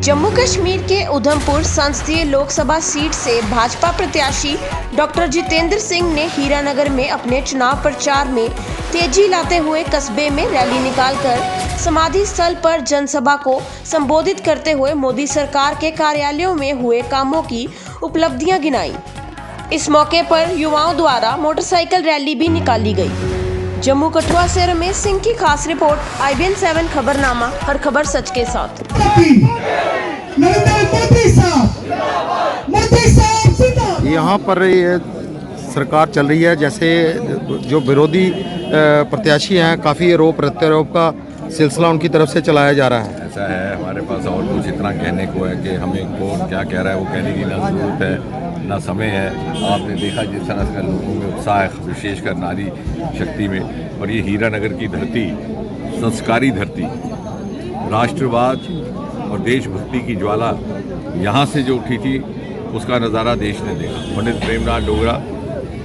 जम्मू कश्मीर के उधमपुर संसदीय लोकसभा सीट से भाजपा प्रत्याशी डॉक्टर जितेंद्र सिंह ने हीरानगर में अपने चुनाव प्रचार में तेजी लाते हुए कस्बे में रैली निकालकर समाधि स्थल पर जनसभा को संबोधित करते हुए मोदी सरकार के कार्यालयों में हुए कामों की उपलब्धियां गिनाई। इस मौके पर युवाओं द्वारा मोटरसाइकिल रैली भी निकाली गई। जम्मू कठुआ से रमेश सिंह की खास रिपोर्ट, IBN 7 खबरनामा, हर खबर सच के साथ। यहाँ पर ये सरकार चल रही है, जैसे जो विरोधी प्रत्याशी हैं काफ़ी आरोप प्रत्यारोप का सिलसिला उनकी तरफ से चलाया जा रहा है। ऐसा है, हमारे पास और कुछ इतना कहने को है कि हमें कौन क्या कह रहा है वो कहने की ना ज़रूरत है ना समय है। आपने देखा जिस तरह से लोगों में उत्साह है, विशेषकर नारी शक्ति में। और ये हीरानगर की धरती, संस्कारी धरती, राष्ट्रवाद और देशभक्ति की ज्वाला यहाँ से जो उठी थी उसका नज़ारा देश ने देखा। पंडित प्रेमनाथ डोगरा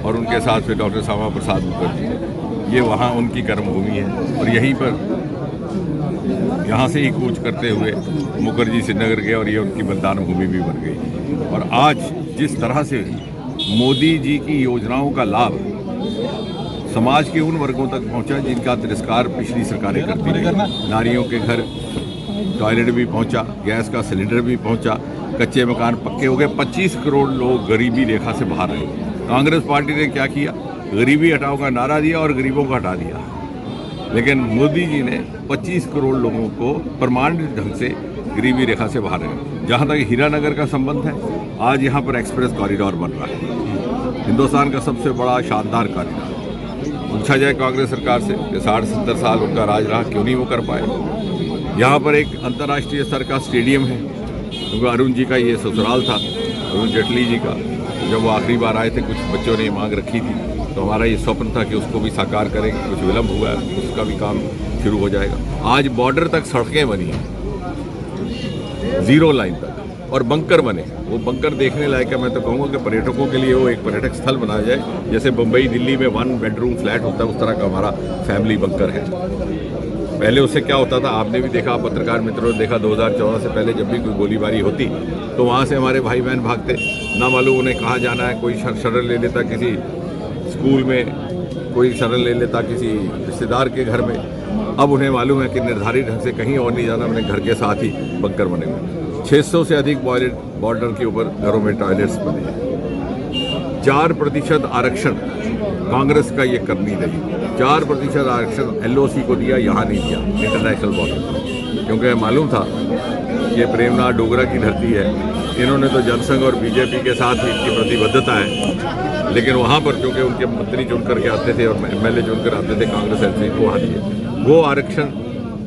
और उनके साथ में डॉक्टर श्यामा प्रसाद मुखर्जी, ये वहाँ उनकी कर्मभूमि है। और यहीं पर यहाँ से ही कूच करते हुए मुखर्जी श्रीनगर गए और ये उनकी बलिदान भूमि भी बन गई। और आज जिस तरह से मोदी जी की योजनाओं का लाभ समाज के उन वर्गों तक पहुँचा जिनका तिरस्कार पिछली सरकारें करती रही, नारियों के घर टॉयलेट भी पहुँचा, गैस का सिलेंडर भी पहुँचा, कच्चे मकान पक्के हो गए, 25 करोड़ लोग गरीबी रेखा से बाहर रहे। कांग्रेस पार्टी ने क्या किया? गरीबी हटाओ का नारा दिया और गरीबों को हटा दिया। लेकिन मोदी जी ने 25 करोड़ लोगों को परमानेंट ढंग से गरीबी रेखा से बाहर है। जहाँ तक हीरानगर का संबंध है, आज यहाँ पर एक्सप्रेस कॉरिडोर बन रहा है, हिंदुस्तान का सबसे बड़ा शानदार कॉरिडोर। पूछा जाए कांग्रेस सरकार से कि 60-70 साल उनका राज रहा, क्यों नहीं वो कर पाए। यहाँ पर एक अंतर्राष्ट्रीय स्तर का स्टेडियम है, क्योंकि अरुण जी का ये ससुराल था, अरुण जेटली जी का। जब वो आखिरी बार आए थे, कुछ बच्चों ने मांग रखी थी, तो हमारा ये स्वप्न था कि उसको भी साकार करेंगे। कुछ विलम्ब हुआ है, उसका भी काम शुरू हो जाएगा। आज बॉर्डर तक सड़कें बनी हैं, 0 लाइन तक, और बंकर बने। वो बंकर देखने लायक है। मैं तो कहूँगा कि पर्यटकों के लिए वो एक पर्यटक स्थल बनाया जाए। जैसे मुंबई दिल्ली में 1 बेडरूम फ्लैट होता है, उस तरह का हमारा फैमिली बंकर है। पहले उससे क्या होता था, आपने भी देखा, पत्रकार मित्रों ने देखा, 2014 से पहले जब भी कोई गोलीबारी होती तो वहाँ से हमारे भाई बहन भागते, ना मालूम उन्हें कहाँ जाना है। कोई शरण ले लेता किसी स्कूल में, कोई शरण ले लेता किसी रिश्तेदार के घर में। अब उन्हें मालूम है कि निर्धारित ढंग से कहीं और नहीं जाना, अपने घर के साथ ही बंकर बने हुए। 600 से अधिक बॉर्डर के ऊपर घरों में टॉयलेट्स बने हैं। 4% आरक्षण कांग्रेस का ये करनी रही। 4% आरक्षण LOC को दिया, यहाँ नहीं दिया, इंटरनेशनल बॉर्डर, क्योंकि मालूम था कि प्रेमनाथ डोगरा की धरती है। इन्होंने तो जनसंघ और BJP के साथ ही इनकी प्रतिबद्धता है, लेकिन वहाँ पर क्योंकि उनके मंत्री चुन करके आते थे और MLA चुनकर आते थे कांग्रेस LC को, वहाँ दिए। वो आरक्षण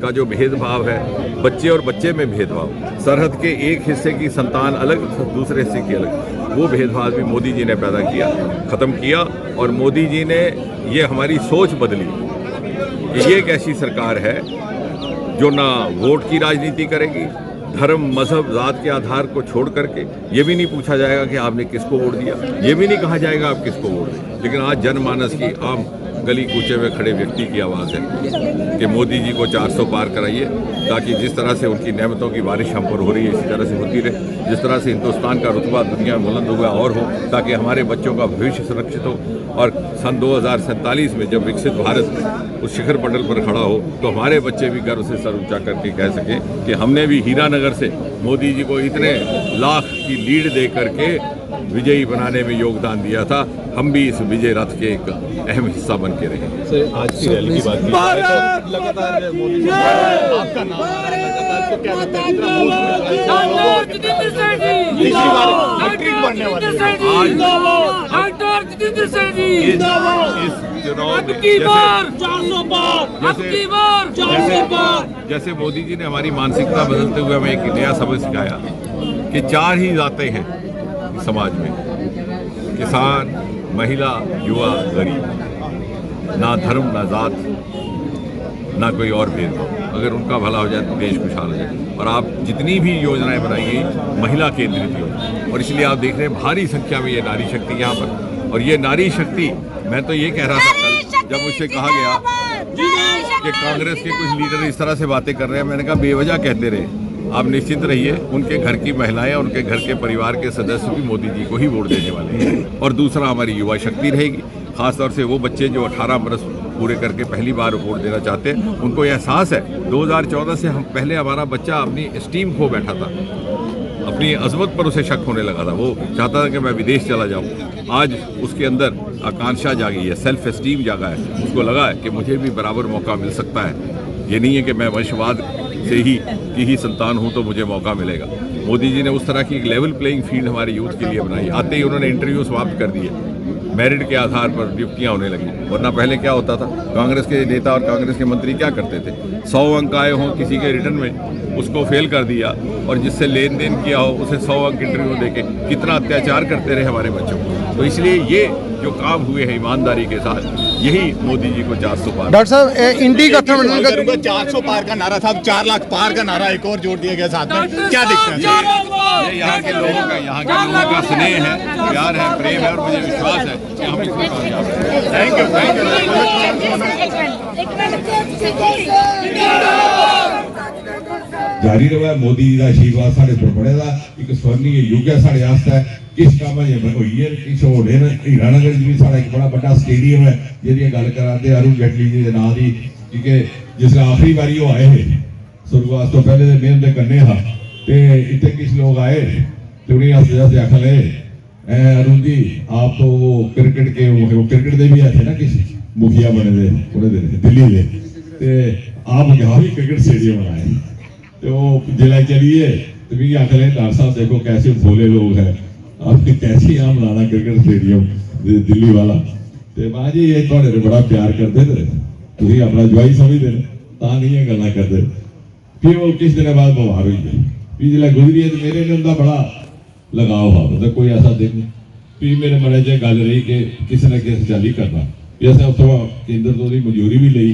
का जो भेदभाव है, बच्चे और बच्चे में भेदभाव, सरहद के एक हिस्से की संतान अलग, दूसरे हिस्से की अलग, वो भेदभाव भी मोदी जी ने पैदा किया, ख़त्म किया। और मोदी जी ने ये हमारी सोच बदली कि ये एक ऐसी सरकार है जो ना वोट की राजनीति करेगी, धर्म, मजहब, जात के आधार को छोड़ करके। ये भी नहीं पूछा जाएगा कि आपने किसको वोट दिया, ये भी नहीं कहा जाएगा आप किसको वोट दें। लेकिन आज जनमानस की, आम गली कूचे में खड़े व्यक्ति की आवाज़ है कि मोदी जी को 400 पार कराइए, ताकि जिस तरह से उनकी नेमतों की बारिश हम पर हो रही है इसी तरह से होती रहे। जिस तरह से हिंदुस्तान का रुतबा दुनिया में बुलंद हुआ और हो, ताकि हमारे बच्चों का भविष्य सुरक्षित हो। और सन 2047 में जब विकसित भारत उस शिखर पटल पर खड़ा हो, तो हमारे बच्चे भी गर्व से सर ऊंचा करके कह सकें कि हमने भी हीरानगर से मोदी जी को इतने लाख की लीड दे करके विजयी बनाने में योगदान दिया था। हम भी इस विजय रथ के एक अहम हिस्सा बन के रहे। सर, आज की रैली की बात की तो लगातार मोदी जी आपका नाम लगातार, तो क्या लगता है जैसे मोदी जी ने हमारी मानसिकता बदलते हुए हमें एक नया सबक सिखाया कि 4 ही जातें हैं समाज में, किसान, महिला, युवा, गरीब। ना धर्म, ना जात, ना कोई और भेदभाव। अगर उनका भला हो जाए तो देश खुशहाल हो जाए। और आप जितनी भी योजनाएं बनाई गई, महिला केंद्रित योजना, और इसलिए आप देख रहे हैं भारी संख्या में ये नारी शक्ति यहाँ पर। और ये नारी शक्ति, मैं तो ये कह रहा था कल जब मुझसे कहा गया कि कांग्रेस के कुछ लीडर इस तरह से बातें कर रहे हैं, मैंने कहा बेवजह कहते रहे। आप निश्चित रहिए उनके घर की महिलाएं और उनके घर के परिवार के सदस्य भी मोदी जी को ही वोट देने वाले हैं। और दूसरा, हमारी युवा शक्ति रहेगी, खासतौर से वो बच्चे जो 18 बरस पूरे करके पहली बार वोट देना चाहते हैं। उनको एहसास है 2014 से हम पहले हमारा बच्चा अपनी स्टीम खो बैठा था, अपनी अजमत पर उसे शक होने लगा था, वो चाहता था कि मैं विदेश चला जाऊं। आज उसके अंदर आकांक्षा जागी है, सेल्फ एस्टीम जागा है, उसको लगा है कि मुझे भी बराबर मौका मिल सकता है। ये नहीं है कि मैं वंशवाद से ही संतान हूं तो मुझे मौका मिलेगा। मोदी जी ने उस तरह की एक लेवल प्लेइंग फील्ड हमारे यूथ के लिए बनाई। आते ही उन्होंने इंटरव्यू समाप्त कर दिए, मेरिट के आधार पर नियुक्तियां होने लगी। वरना पहले क्या होता था, कांग्रेस के नेता और कांग्रेस के मंत्री क्या करते थे, 100 अंक आए हों किसी के रिटर्न में, उसको फेल कर दिया और जिससे लेन देन किया हो उसे 100 अंक इंटरव्यू देके कितना अत्याचार करते रहे हमारे बच्चों को। तो इसलिए ये जो काम हुए हैं ईमानदारी के साथ, यही मोदी जी को 400 पार। डॉक्टर साहब, इंडी गठबंधन का 400 पार का नारा था, अब 4 लाख पार का नारा एक और जोड़ दिया गया साथ में, क्या दिखता है? ये यहाँ के लोगों का स्नेह है, प्यार है, प्रेम है और मुझे विश्वास है कि हम इसमें कामयाब हैं। Thank you. जारी रहा मोदी जी का आशीर्वाद साढ़े पर बनेगा। एक स्वर्णीय युग है साढ़े वास्ते, किस काम हुई है, किस होने हीरानगर भी साढ़ा एक बड़ा बड़ा स्टेडियम है जिहदी गल कराते अरुण जेटली जी के नाम की, क्योंकि जिस आखिरी बारी वो आए सुरगवास तो पहले मेम के कन्ने हाँ तो इतने किस लोग आए तो उन्हें हंसते हंसते आखन लगे अरुण जी आप तो वो क्रिकेट के क्रिकेट के भी आए थे ना किस मुखिया बने थे पूरे दिल्ली के, आप यहाँ भी क्रिकेट स्टेडियम बनाए तो जिला चलिए तो भी आखिर डॉक्टर साहब देखो कैसे भोले लोग हैं, आपने कैसे यहाँ बनाना क्रिकेट स्टेडियम दिल्ली वाला। तो मां जी ये थोड़े बड़ा प्यार करते थे, तुम अपना जवाई समझते ता नहीं है गल्लां करते। फिर वो किस दिन बाद बीमार हुई है, फिर जिला गुजरी है तो मेरे ने उनका बड़ा लगाव हुआ, मतलब कोई ऐसा दिन नहीं। फिर मेरे मन च गल रही कि किसी न किसी चाली करना, फिर असें उत्थों केंद्र तो मंजूरी भी ली।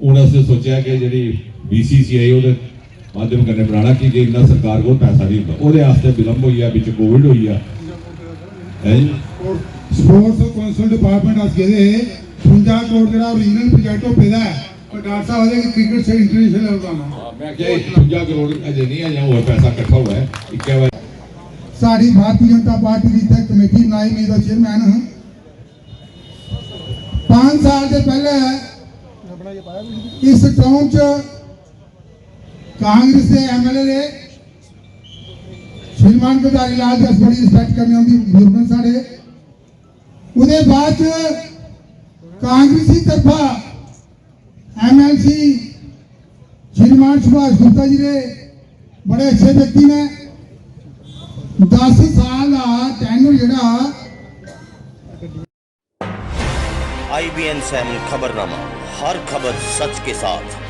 हूँ असें सोचा कि जी BCCI वो माध्यम करने बनाना कि इन्ना सरकार को पैसा नहीं होता, वो विलंब हुई, बिच कोविड हुई है। स्पोर्ट्स काउंसिल डिपार्टमेंट अस गए 50 करोड़ जो रीजनल प्रोजेक्ट पेदा है, और डॉक्टर साहब आखिर क्रिकेट से इंटरनेशनल लेवल का मैं क्या 50 करोड़ अजे नहीं है, और पैसा इकट्ठा हुआ है। साड़ी भारतीय जनता पार्टी की इतने कमेटी बनाई, मैं तो चेयरमैन हूँ। 5 साल से पहले इस टाउन च कांग्रेस के MLA श्रीमान गुजारी लाल जी बड़ी रिस्पेक्ट करनी होंगी बुजुर्ग साढ़े। उहदे बाद कांग्रेसी तरफा MLC श्रीमान सुभाष गुप्ता जी ने बड़े अच्छे व्यक्ति ने 10 साल का टेन्यूर जिहड़ा IBN 7 खबरनामा, हर खबर सच के साथ।